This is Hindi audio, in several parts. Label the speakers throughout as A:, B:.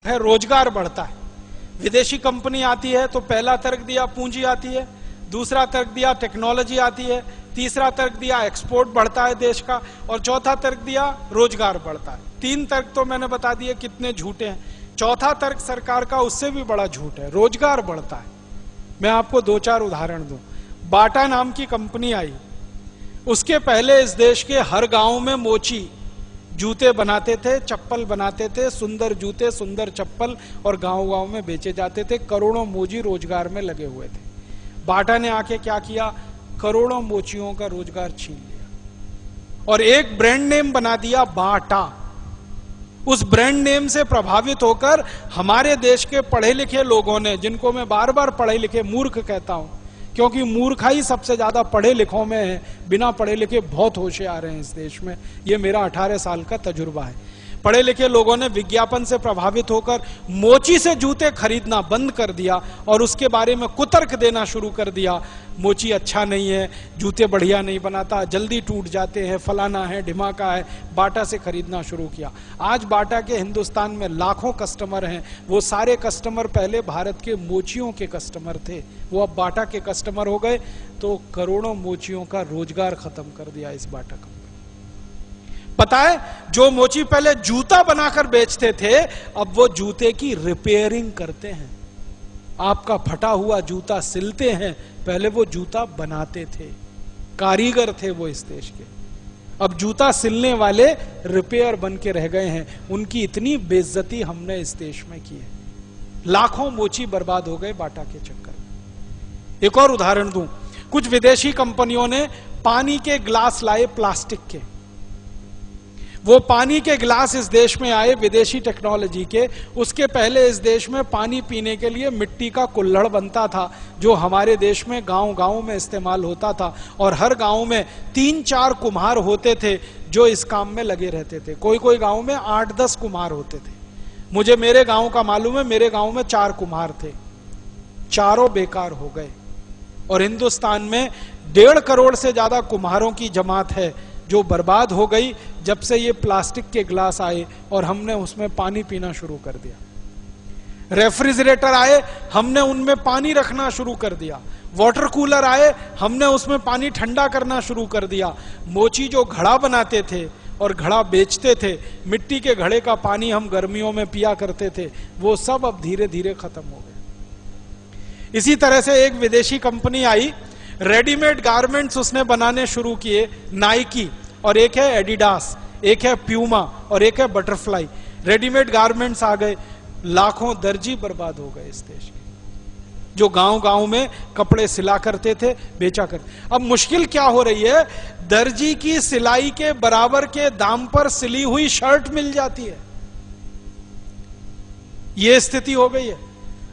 A: है रोजगार बढ़ता है। विदेशी कंपनी आती है तो पहला तर्क दिया पूंजी आती है, दूसरा तर्क दिया टेक्नोलॉजी आती है, तीसरा तर्क दिया एक्सपोर्ट बढ़ता है देश का, और चौथा तर्क दिया रोजगार बढ़ता है। 3 तर्क तो मैंने बता दिए कितने झूठे हैं। चौथा तर्क सरकार का उससे भी बड़ा झूठ है, रोजगार बढ़ता है। मैं आपको 2-4 उदाहरण दूं। बाटा नाम की कंपनी आई, उसके पहले इस देश के हर गांव में मोची जूते बनाते थे, चप्पल बनाते थे, सुंदर जूते सुंदर चप्पल, और गांव गांव में बेचे जाते थे। करोड़ों मोची रोजगार में लगे हुए थे। बाटा ने आके क्या किया, करोड़ों मोचियों का रोजगार छीन लिया और एक ब्रांड नेम बना दिया बाटा। उस ब्रांड नेम से प्रभावित होकर हमारे देश के पढ़े लिखे लोगों ने, जिनको मैं बार बार पढ़े लिखे मूर्ख कहता हूं, क्योंकि मूर्खाई सबसे ज्यादा पढ़े लिखों में है, बिना पढ़े लिखे बहुत होशियार हैं इस देश में। यह मेरा 18 साल का तजुर्बा है। पढ़े लिखे लोगों ने विज्ञापन से प्रभावित होकर मोची से जूते खरीदना बंद कर दिया और उसके बारे में कुतर्क देना शुरू कर दिया। मोची अच्छा नहीं है, जूते बढ़िया नहीं बनाता, जल्दी टूट जाते हैं, फलाना है, ढिमाका है। बाटा से खरीदना शुरू किया। आज बाटा के हिंदुस्तान में लाखों कस्टमर हैं। वो सारे कस्टमर पहले भारत के मोचियों के कस्टमर थे, वो अब बाटा के कस्टमर हो गए। तो करोड़ों मोचियों का रोजगार खत्म कर दिया इस बाटा कंपनी। पता है, जो मोची पहले जूता बनाकर बेचते थे, अब वो जूते की रिपेयरिंग करते हैं। आपका फटा हुआ जूता सिलते हैं, पहले वो जूता बनाते थे, कारीगर थे वो इस देश के। अब जूता सिलने वाले रिपेयर बन के रह गए हैं। उनकी इतनी बेइज्जती हमने इस देश में की है। लाखों मोची बर्बाद हो गए बाटा के चक्कर में। एक और उदाहरण दूं, कुछ विदेशी कंपनियों ने पानी के ग्लास लाए प्लास्टिक के। वो पानी के गिलास इस देश में आए विदेशी टेक्नोलॉजी के। उसके पहले इस देश में पानी पीने के लिए मिट्टी का कुल्हड़ बनता था, जो हमारे देश में गांव गांव में इस्तेमाल होता था, और हर गांव में 3-4 कुम्हार होते थे जो इस काम में लगे रहते थे। कोई कोई गांव में 8-10 कुम्हार होते थे। मुझे मेरे गांव का मालूम है, मेरे गांव में 4 कुम्हार थे, चारों बेकार हो गए। और हिंदुस्तान में 1.5 करोड़ से ज्यादा कुम्हारों की जमात है जो बर्बाद हो गई जब से ये प्लास्टिक के गिलास आए और हमने उसमें पानी पीना शुरू कर दिया। रेफ्रिजरेटर आए, हमने उनमें पानी रखना शुरू कर दिया। वाटर कूलर आए, हमने उसमें पानी ठंडा करना शुरू कर दिया। मोची जो घड़ा बनाते थे और घड़ा बेचते थे, मिट्टी के घड़े का पानी हम गर्मियों में पिया करते थे, वो सब अब धीरे धीरे खत्म हो गए। इसी तरह से एक विदेशी कंपनी आई, रेडीमेड गारमेंट्स उसने बनाने शुरू किए, नाइकी, और एक है एडिडास, एक है प्यूमा और एक है बटरफ्लाई। रेडीमेड गारमेंट्स आ गए, लाखों दर्जी बर्बाद हो गए इस देश के, जो गांव गांव में कपड़े सिला करते थे, बेचा करते। अब मुश्किल क्या हो रही है, दर्जी की सिलाई के बराबर के दाम पर सिली हुई शर्ट मिल जाती है, यह स्थिति हो गई है।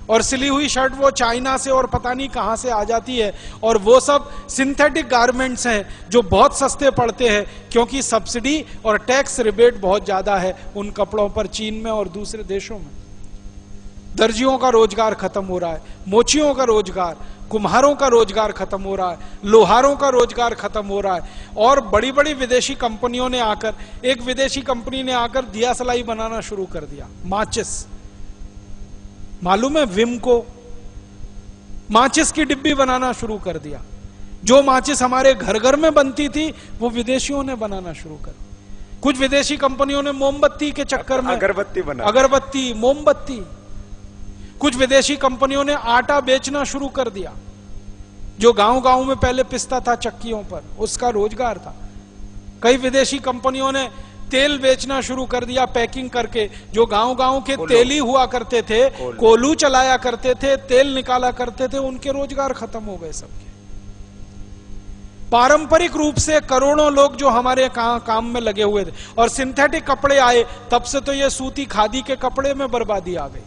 A: और सिली हुई शर्ट वो चाइना से और पता नहीं कहां से आ जाती है, और वो सब सिंथेटिक गारमेंट्स हैं जो बहुत सस्ते पड़ते हैं, क्योंकि सब्सिडी और टैक्स रिबेट बहुत ज्यादा है उन कपड़ों पर चीन में और दूसरे देशों में। दर्जियों का रोजगार खत्म हो रहा है, मोचियों का रोजगार, कुम्हारों का रोजगार खत्म हो रहा है, लोहारों का रोजगार खत्म हो रहा है। और बड़ी बड़ी विदेशी कंपनियों ने आकर, एक विदेशी कंपनी ने आकर दिया सलाई बनाना शुरू कर दिया, माचिस। मालूम है, विम को माचिस की डिब्बी बनाना शुरू कर दिया। जो माचिस हमारे घर घर में बनती थी वो विदेशियों ने बनाना शुरू कर। कुछ विदेशी कंपनियों ने मोमबत्ती के चक्कर में
B: अगरबत्ती बना,
A: अगरबत्ती, मोमबत्ती। कुछ विदेशी कंपनियों ने आटा बेचना शुरू कर दिया, जो गांव गांव में पहले पिसता था चक्कियों पर, उसका रोजगार था। कई विदेशी कंपनियों ने तेल बेचना शुरू कर दिया पैकिंग करके, जो गांव गांव के तेली हुआ करते थे, कोलू चलाया करते थे, तेल निकाला करते थे, उनके रोजगार खत्म हो गए सबके। पारंपरिक रूप से करोड़ों लोग जो हमारे काम में लगे हुए थे, और सिंथेटिक कपड़े आए, तब से तो ये सूती खादी के कपड़े में बर्बादी आ गई।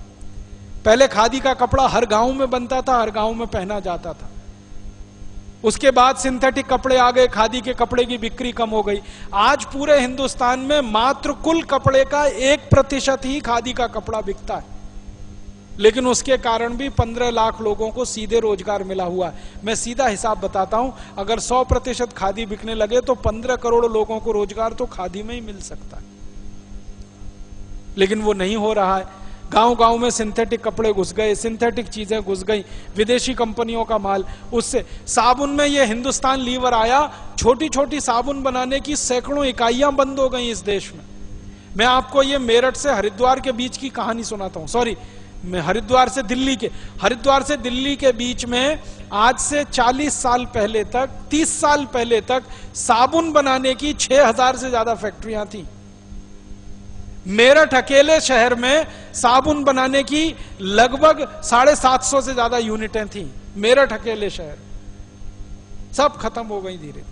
A: पहले खादी का कपड़ा हर गांव में बनता था, हर गांव में पहना जाता था। उसके बाद सिंथेटिक कपड़े आ गए, खादी के कपड़े की बिक्री कम हो गई। आज पूरे हिंदुस्तान में मात्र कुल कपड़े का 1% ही खादी का कपड़ा बिकता है, लेकिन उसके कारण भी 15 लाख लोगों को सीधे रोजगार मिला हुआ है। मैं सीधा हिसाब बताता हूं, अगर 100% खादी बिकने लगे तो 15 करोड़ लोगों को रोजगार तो खादी में ही मिल सकता है, लेकिन वो नहीं हो रहा है। गांव गांव में सिंथेटिक कपड़े घुस गए, सिंथेटिक चीजें घुस गई, विदेशी कंपनियों का माल। उससे साबुन में ये हिंदुस्तान लीवर आया, छोटी छोटी साबुन बनाने की सैकड़ों इकाइयां बंद हो गई इस देश में। मैं आपको ये मेरठ से हरिद्वार के बीच की कहानी सुनाता हूं, सॉरी मैं हरिद्वार से दिल्ली के बीच में आज से 40 साल पहले तक, 30 साल पहले तक साबुन बनाने की 6000 से ज्यादा फैक्ट्रियां थी। मेरठ अकेले शहर में साबुन बनाने की लगभग 750 से ज्यादा यूनिटें थी। मेरठ अकेले शहर, सब खत्म हो गई धीरे।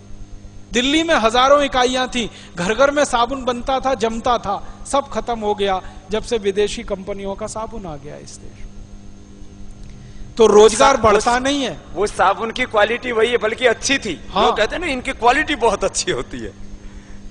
A: दिल्ली में हजारों इकाइयां थी, घर घर में साबुन बनता था, जमता था, सब खत्म हो गया जब से विदेशी कंपनियों का साबुन आ गया इस देश। तो रोजगार बढ़ता नहीं है।
B: वो साबुन की क्वालिटी वही है, बल्कि अच्छी थी।
A: हाँ।
B: लोग कहते हैं ना इनकी क्वालिटी बहुत अच्छी होती है,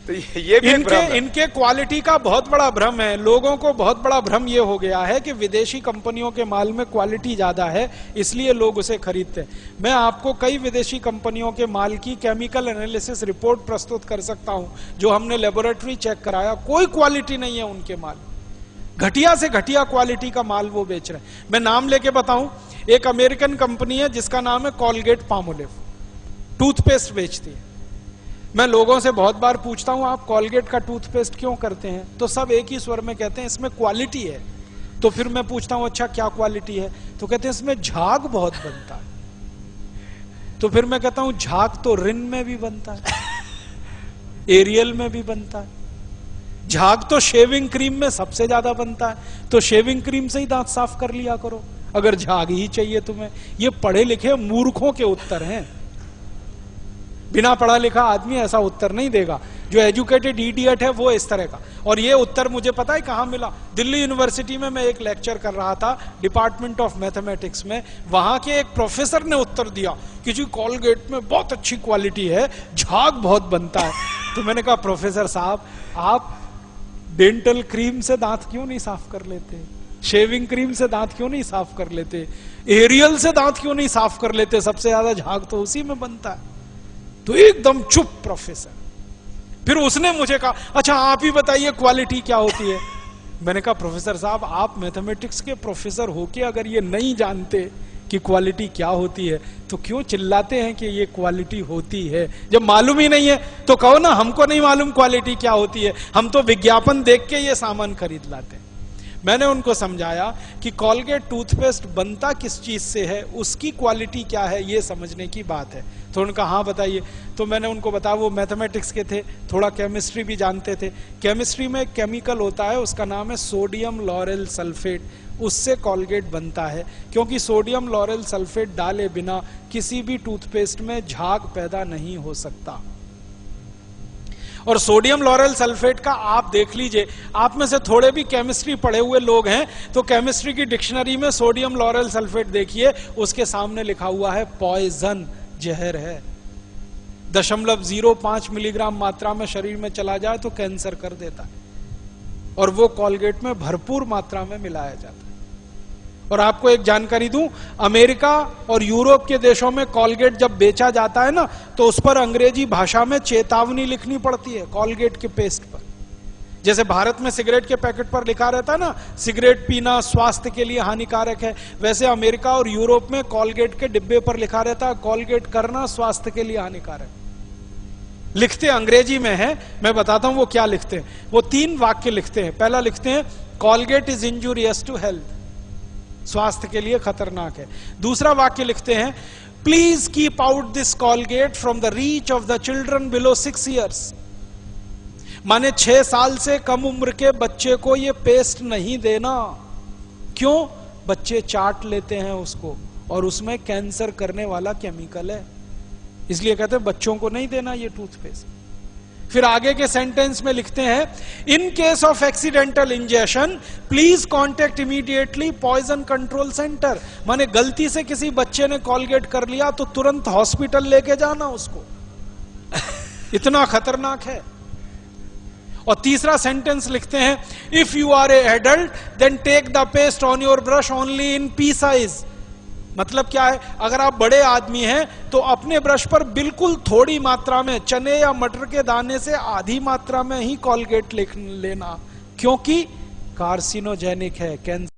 B: तो ये भी
A: इनके क्वालिटी का बहुत बड़ा भ्रम है। लोगों को बहुत बड़ा भ्रम ये हो गया है कि विदेशी कंपनियों के माल में क्वालिटी ज्यादा है, इसलिए लोग उसे खरीदते हैं। मैं आपको कई विदेशी कंपनियों के माल की केमिकल एनालिसिस रिपोर्ट प्रस्तुत कर सकता हूं, जो हमने लेबोरेटरी चेक कराया, कोई क्वालिटी नहीं है उनके माल। घटिया से घटिया क्वालिटी का माल वो बेच रहे हैं। मैं नाम लेके बताऊं, एक अमेरिकन कंपनी है जिसका नाम है कॉलगेट पामोलिव, टूथपेस्ट बेचती है। मैं लोगों से बहुत बार पूछता हूं, आप कॉलगेट का टूथपेस्ट क्यों करते हैं? तो सब एक ही स्वर में कहते हैं इसमें क्वालिटी है। तो फिर मैं पूछता हूं अच्छा क्या क्वालिटी है? तो कहते हैं इसमें झाग बहुत बनता है। तो फिर मैं कहता हूं झाग तो रिन में भी बनता है, एरियल में भी बनता है। झाग तो शेविंग क्रीम में सबसे ज्यादा बनता है, तो शेविंग क्रीम से ही दांत साफ कर लिया करो अगर झाग ही चाहिए तुम्हें। ये पढ़े लिखे मूर्खों के उत्तर हैं। बिना पढ़ा लिखा आदमी ऐसा उत्तर नहीं देगा। जो एजुकेटेड इडियट है वो इस तरह का। और ये उत्तर मुझे पता है कहां मिला? दिल्ली यूनिवर्सिटी में मैं एक लेक्चर कर रहा था डिपार्टमेंट ऑफ मैथमेटिक्स में। वहां के एक प्रोफेसर ने उत्तर दिया कि जी कॉलगेट में बहुत अच्छी क्वालिटी है, झाग बहुत बनता है। तो मैंने कहा प्रोफेसर साहब, आप डेंटल क्रीम से दांत क्यों नहीं साफ कर लेते? शेविंग क्रीम से दांत क्यों नहीं साफ कर लेते? एरियल से दांत क्यों नहीं साफ कर लेते? सबसे ज्यादा झाग तो उसी में बनता है। तो एकदम चुप प्रोफेसर। फिर उसने मुझे कहा अच्छा आप ही बताइए क्वालिटी क्या होती है? मैंने कहा प्रोफेसर साहब, आप मैथमेटिक्स के प्रोफेसर होके अगर ये नहीं जानते कि क्वालिटी क्या होती है तो क्यों चिल्लाते हैं कि ये क्वालिटी होती है? जब मालूम ही नहीं है तो कहो ना हमको नहीं मालूम क्वालिटी क्या होती है, हम तो विज्ञापन देख के ये सामान खरीद लाते हैं। मैंने उनको समझाया कि कॉलगेट टूथपेस्ट बनता किस चीज से है, उसकी क्वालिटी क्या है, ये समझने की बात है। तो उनका हाँ बताइए। तो मैंने उनको बताया, वो मैथमेटिक्स के थे, थोड़ा केमिस्ट्री भी जानते थे। केमिस्ट्री में एक केमिकल होता है, उसका नाम है सोडियम लॉरेल सल्फेट, उससे कॉलगेट बनता है। क्योंकि सोडियम लॉरेल सल्फेट डाले बिना किसी भी टूथपेस्ट में झाग पैदा नहीं हो सकता। और सोडियम लॉरेल सल्फेट का आप देख लीजिए, आप में से थोड़े भी केमिस्ट्री पढ़े हुए लोग हैं तो केमिस्ट्री की डिक्शनरी में सोडियम लॉरेल सल्फेट देखिए, उसके सामने लिखा हुआ है पॉइजन, जहर है। 0.05 मिलीग्राम मात्रा में शरीर में चला जाए तो कैंसर कर देता है। और वो कॉलगेट में भरपूर मात्रा में मिलाया जाता है। और आपको एक जानकारी दूं, अमेरिका और यूरोप के देशों में कॉलगेट जब बेचा जाता है ना तो उस पर अंग्रेजी भाषा में चेतावनी लिखनी पड़ती है कॉलगेट के पेस्ट पर। जैसे भारत में सिगरेट के पैकेट पर लिखा रहता है ना सिगरेट पीना स्वास्थ्य के लिए हानिकारक है, वैसे अमेरिका और यूरोप में कॉलगेट के डिब्बे पर लिखा रहता है कॉलगेट करना स्वास्थ्य के लिए हानिकारक। लिखते अंग्रेजी में है, मैं बताता हूं वो क्या लिखते हैं। वो 3 वाक्य लिखते हैं। पहला लिखते हैं Colgate is injurious to health, स्वास्थ्य के लिए खतरनाक है। दूसरा वाक्य लिखते हैं please keep out this Colgate from the reach of the children below 6 years, माने 6 साल से कम उम्र के बच्चे को ये पेस्ट नहीं देना। क्यों? बच्चे चाट लेते हैं उसको और उसमें कैंसर करने वाला केमिकल है, इसलिए कहते हैं बच्चों को नहीं देना ये टूथपेस्ट। फिर आगे के सेंटेंस में लिखते हैं in case of accidental injection please contact immediately poison control centre, माने गलती से किसी बच्चे ने कॉलगेट कर लिया तो तुरंत हॉस्पिटल लेके जाना उसको, इतना खतरनाक है। और तीसरा सेंटेंस लिखते हैं if you are a adult then take the paste on your brush only in pea size. मतलब क्या है? अगर आप बड़े आदमी हैं तो अपने ब्रश पर बिल्कुल थोड़ी मात्रा में, चने या मटर के दाने से आधी मात्रा में ही कॉलगेट लेना, क्योंकि कार्सिनोजेनिक है, कैंसर